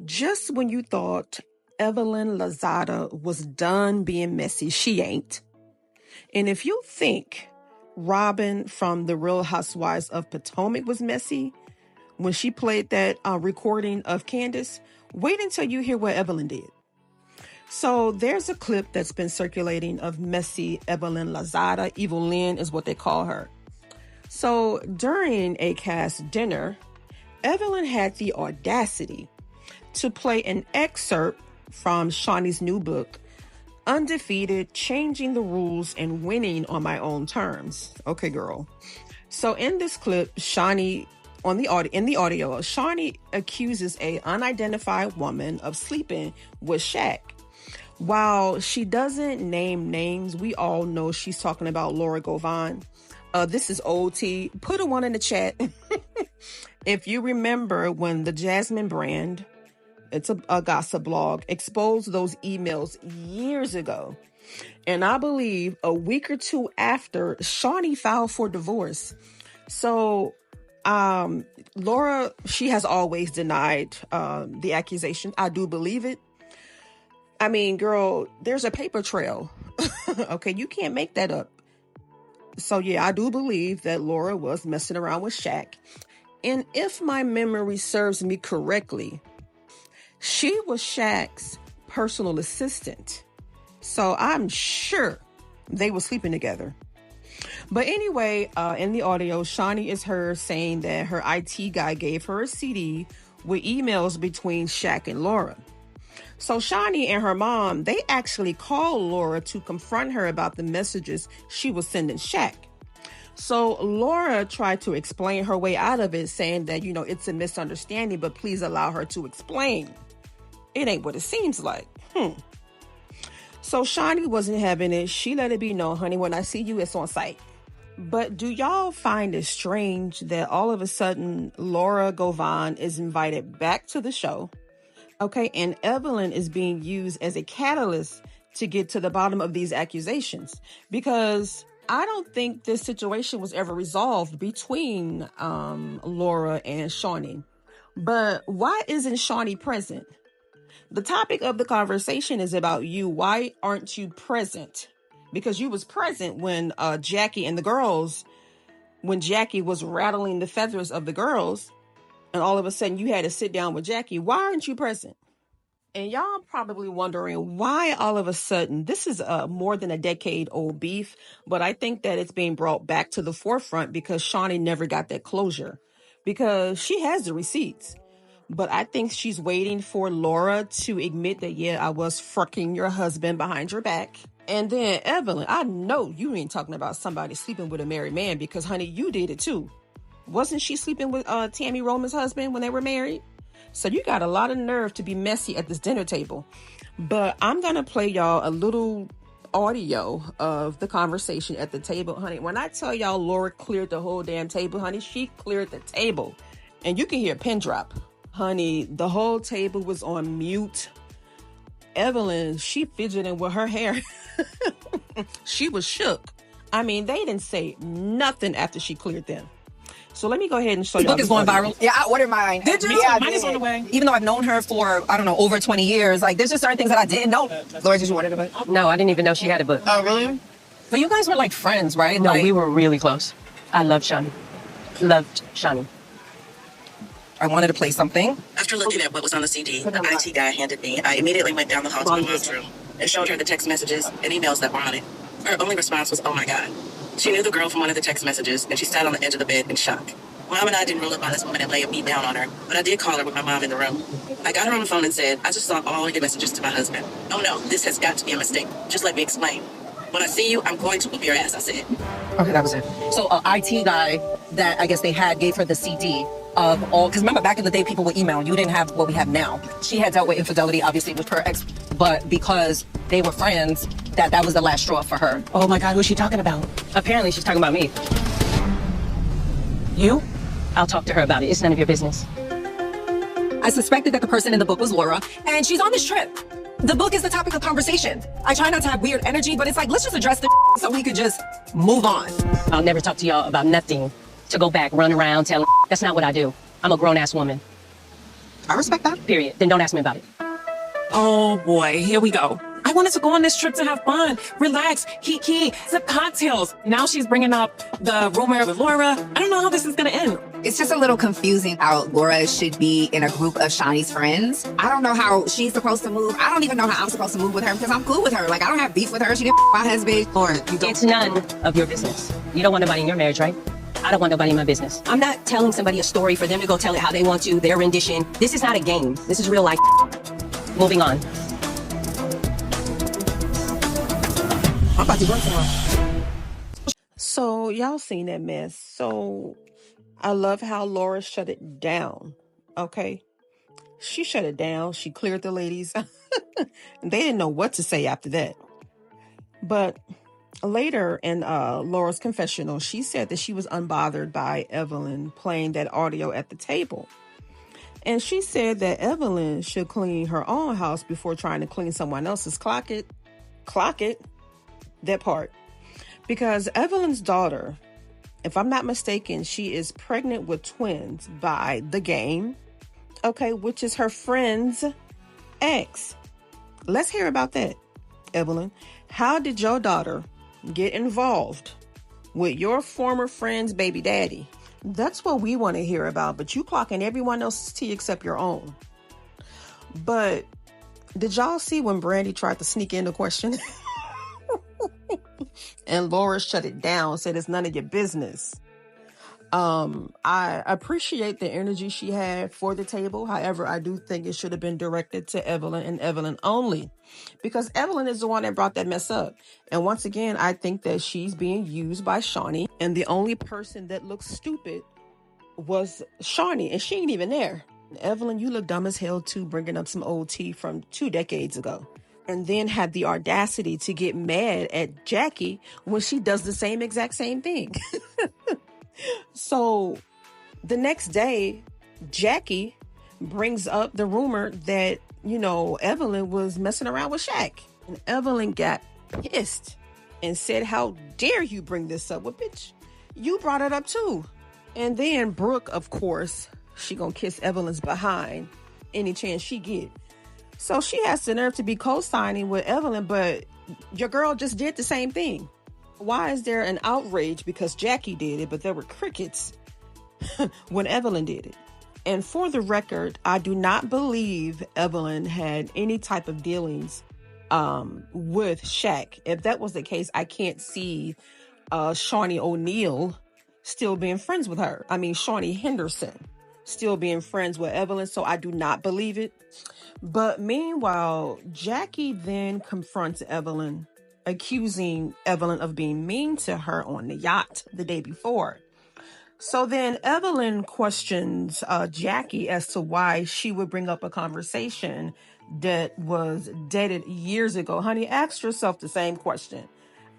Just when you thought Evelyn Lozada was done being messy, she ain't. And if you think Robin from The Real Housewives of Potomac was messy when she played that recording of Candace, wait until you hear what Evelyn did. So there's a clip that's been circulating of messy Evelyn Lozada. Evil Lynn is what they call her. So during a cast dinner, Evelyn had the audacity to play an excerpt from Shaunie's new book, Undefeated, Changing the Rules and Winning on My Own Terms. Okay, girl. So in this clip, Shaunie, in the audio, Shaunie accuses a unidentified woman of sleeping with Shaq. While she doesn't name names, we all know she's talking about Laura Govan. This is OT. Put a one in the chat. If you remember when the Jasmine brand, it's a gossip blog, exposed those emails years ago. And I believe a week or two after, Shaunie filed for divorce. So Laura, she has always denied the accusation. I do believe it. I mean, girl, there's a paper trail. Okay, you can't make that up. So yeah, I do believe that Laura was messing around with Shaq. And if my memory serves me correctly, she was Shaq's personal assistant. So I'm sure they were sleeping together. But anyway, in the audio, Shaunie is heard saying that her IT guy gave her a CD with emails between Shaq and Laura. So Shaunie and her mom, they actually called Laura to confront her about the messages she was sending Shaq. So Laura tried to explain her way out of it, saying that, it's a misunderstanding, but please allow her to explain. It ain't what it seems like. So Shaunie wasn't having it. She let it be known, honey, when I see you, it's on site. But do y'all find it strange that all of a sudden Laura Govan is invited back to the show? Okay, and Evelyn is being used as a catalyst to get to the bottom of these accusations, because I don't think this situation was ever resolved between Laura and Shaunie. But why isn't Shaunie present? The topic of the conversation is about you. Why aren't you present? Because you was present when Jackie and the girls, when Jackie was rattling the feathers of the girls, and all of a sudden you had to sit down with Jackie. Why aren't you present? And y'all probably wondering why all of a sudden, this is more than a decade old beef, but I think that it's being brought back to the forefront because Shaunie never got that closure, because she has the receipts. But I think she's waiting for Laura to admit that, yeah, I was fucking your husband behind your back. And then Evelyn, I know you ain't talking about somebody sleeping with a married man, because, honey, you did it too. Wasn't she sleeping with Tammy Roman's husband when they were married? So you got a lot of nerve to be messy at this dinner table. But I'm going to play y'all a little audio of the conversation at the table, honey. When I tell y'all Laura cleared the whole damn table, honey, she cleared the table. And you can hear a pin drop. Honey, the whole table was on mute. Evelyn, she fidgeting with her hair. She was shook. I mean, they didn't say nothing after she cleared them. So let me go ahead and show you. The book is going viral. Yeah, I ordered mine. Did you? Yeah, mine is on the way. Even though I've known her for, I don't know, over 20 years, like, there's just certain things that I didn't know. Laura, did you order the book? No, I didn't even know she had a book. Oh, really? But you guys were like friends, right? No, like, we were really close. I loved Shaunie. Loved Shaunie. I wanted to play something. After looking at what was on the CD the IT guy handed me, I immediately went down the hall to my mom's room and showed her the text messages and emails that were on it. Her only response was, "Oh my God." She knew the girl from one of the text messages, and she sat on the edge of the bed in shock. Mom and I didn't roll up on this woman and lay a beat down on her, but I did call her with my mom in the room. I got her on the phone and said, "I just saw all your messages to my husband. Oh no, this has got to be a mistake. Just let me explain. When I see you, I'm going to whoop your ass," I said. Okay, that was it. So an IT guy that I guess they had gave her the CD of all, because remember back in the day people would email, you didn't have what we have now. She had dealt with infidelity obviously with her ex, but because they were friends, that was the last straw for her. Oh my God, who's she talking about? Apparently she's talking about me. You? I'll talk to her about it. It's none of your business. I suspected that the person in the book was Laura, and she's on this trip. The book is the topic of conversation. I try not to have weird energy, but it's like, let's just address the so we could just move on. I'll never talk to y'all about nothing. To go back, run around, tell. That's not what I do. I'm a grown-ass woman. I respect that. Period. Then don't ask me about it. Oh boy, here we go. I wanted to go on this trip to have fun, relax, kiki, sip cocktails. Now she's bringing up the rumor with Laura. I don't know how this is going to end. It's just a little confusing how Laura should be in a group of Shaunie's friends. I don't know how she's supposed to move. I don't even know how I'm supposed to move with her because I'm cool with her. Like, I don't have beef with her. She didn't my husband. Laura, you don't. It's none of your business. You don't want nobody in your marriage, right? I don't want nobody in my business. I'm not telling somebody a story for them to go tell it how they want to, their rendition. This is not a game. This is real life. Moving on. I'm about to run tomorrow. So y'all seen that mess. So I love how Laura shut it down. Okay. She shut it down. She cleared the ladies. They didn't know what to say after that. But later in Laura's confessional, she said that she was unbothered by Evelyn playing that audio at the table. And she said that Evelyn should clean her own house before trying to clean someone else's. Clock it. That part. Because Evelyn's daughter, if I'm not mistaken, she is pregnant with twins by the game. Okay, which is her friend's ex. Let's hear about that, Evelyn. How did your daughter get involved with your former friend's baby daddy? That's what we want to hear about, but you clocking everyone else's tea except your own. But did y'all see when Brandy tried to sneak in the question? And Laura shut it down, said it's none of your business. I appreciate the energy she had for the table. However, I do think it should have been directed to Evelyn and Evelyn only, because Evelyn is the one that brought that mess up. And once again, I think that she's being used by Shaunie, and the only person that looks stupid was Shaunie, and she ain't even there. Evelyn, you look dumb as hell too, bringing up some old tea from 2 decades ago. And then had the audacity to get mad at Jackie when she does the exact same thing. So the next day, Jackie brings up the rumor that, Evelyn was messing around with Shaq. And Evelyn got pissed and said, how dare you bring this up? Well, bitch, you brought it up too. And then Brooke, of course, she gonna kiss Evelyn's behind any chance she get. So she has the nerve to be co-signing with Evelyn, but your girl just did the same thing. Why is there an outrage because Jackie did it, but there were crickets when Evelyn did it? And for the record, I do not believe Evelyn had any type of dealings with Shaq. If that was the case, I can't see Shaunie O'Neal still being friends with her. I mean, Shaunie Henderson still being friends with Evelyn, so I do not believe it. But meanwhile, Jackie then confronts Evelyn, accusing Evelyn of being mean to her on the yacht the day before. So then Evelyn questions Jackie as to why she would bring up a conversation that was dated years ago. Honey, ask yourself the same question.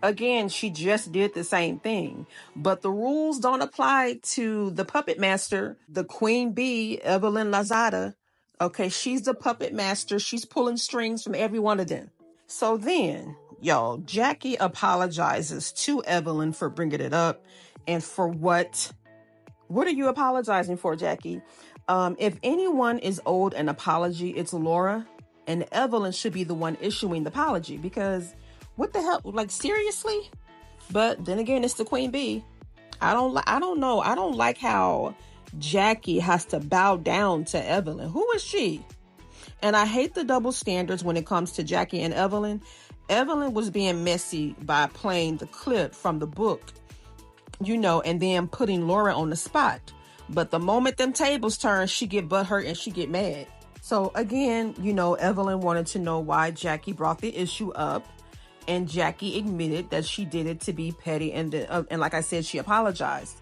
Again, she just did the same thing, but the rules don't apply to the puppet master, the queen bee, Evelyn Lozada. Okay, she's the puppet master. She's pulling strings from every one of them. So then, y'all, Jackie apologizes to Evelyn for bringing it up. And for what? What are you apologizing for, Jackie? If anyone is owed an apology, it's Laura. And Evelyn should be the one issuing the apology, because what the hell? Like, seriously? But then again, it's the queen bee. I don't know. I don't like how Jackie has to bow down to Evelyn. Who is she? And I hate the double standards when it comes to Jackie and Evelyn. Evelyn was being messy by playing the clip from the book, and then putting Laura on the spot. But the moment them tables turn, she get butthurt and she get mad. So again, Evelyn wanted to know why Jackie brought the issue up. And Jackie admitted that she did it to be petty. And like I said, she apologized.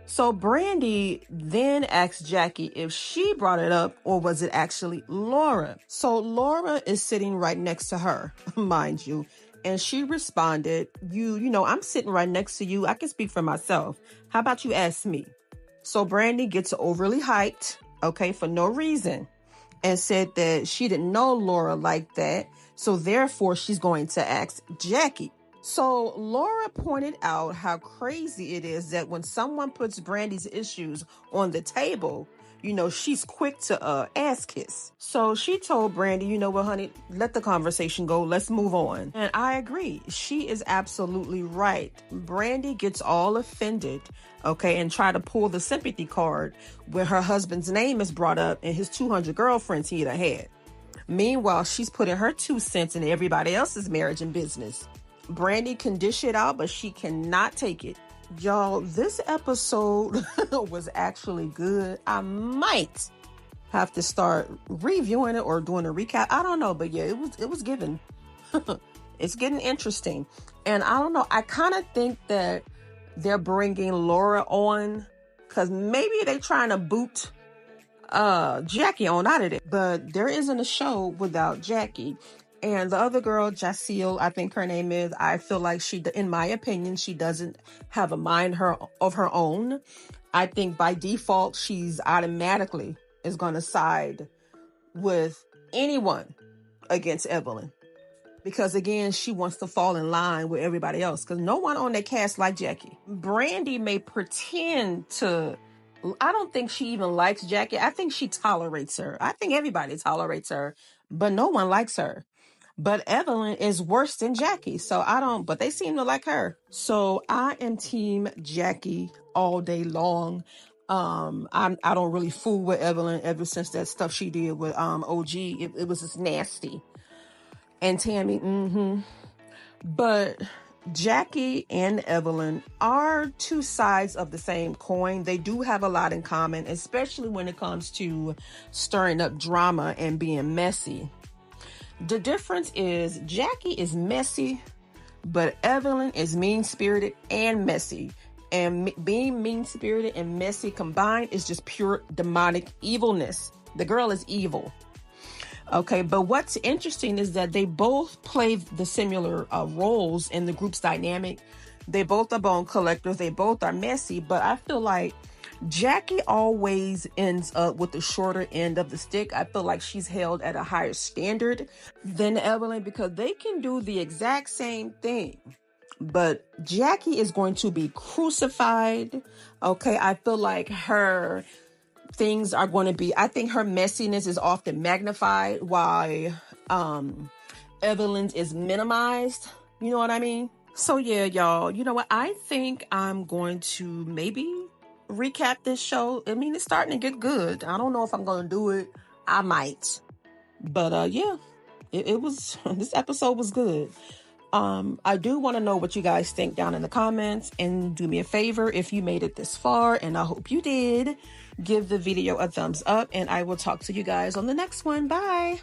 So Brandy then asked Jackie if she brought it up or was it actually Laura. So Laura is sitting right next to her, mind you. And she responded, I'm sitting right next to you. I can speak for myself. How about you ask me? So Brandy gets overly hyped, for no reason, and said that she didn't know Laura like that. So therefore, she's going to ask Jackie. So Laura pointed out how crazy it is that when someone puts Brandy's issues on the table, you know, she's quick to ass kiss. So she told Brandy, you know what, honey, let the conversation go. Let's move on. And I agree. She is absolutely right. Brandy gets all offended, okay, and try to pull the sympathy card where her husband's name is brought up and his 200 girlfriends he'd have had. Meanwhile, she's putting her 2 cents in everybody else's marriage and business. Brandy can dish it out, but she cannot take it. Y'all, this episode was actually good. I might have to start reviewing it or doing a recap. I don't know, but yeah, it was given. It's getting interesting. And I don't know, I kind of think that they're bringing Laura on because maybe they're trying to boot Jackie on out of it, but there isn't a show without Jackie. And the other girl, Jacille, I think her name is, I feel like she, in my opinion, she doesn't have a mind of her own. I think by default, she's automatically is going to side with anyone against Evelyn. Because again, she wants to fall in line with everybody else. Because no one on that cast like Jackie. Brandy may pretend to, I don't think she even likes Jackie. I think she tolerates her. I think everybody tolerates her, but no one likes her. But Evelyn is worse than Jackie. So but they seem to like her. So I am team Jackie all day long. I don't really fool with Evelyn ever since that stuff she did with OG. It was just nasty. And Tammy, But Jackie and Evelyn are 2 sides of the same coin. They do have a lot in common, especially when it comes to stirring up drama and being messy. The difference is Jackie is messy, but Evelyn is mean-spirited and messy. And being mean-spirited and messy combined is just pure demonic evilness. The girl is evil. Okay, but what's interesting is that they both play the similar roles in the group's dynamic. They both are bone collectors. They both are messy, but I feel like Jackie always ends up with the shorter end of the stick. I feel like she's held at a higher standard than Evelyn because they can do the exact same thing. But Jackie is going to be crucified. Okay, I feel like her things are going to be, I think her messiness is often magnified while Evelyn's is minimized. You know what I mean? So yeah, y'all, you know what? I think I'm going to maybe recap this show. I mean, it's starting to get good. I don't know if I'm going to do it. I might. But yeah, it was, this episode was good. I do want to know what you guys think down in the comments, and do me a favor if you made it this far, and I hope you did, give the video a thumbs up, and I will talk to you guys on the next one. Bye.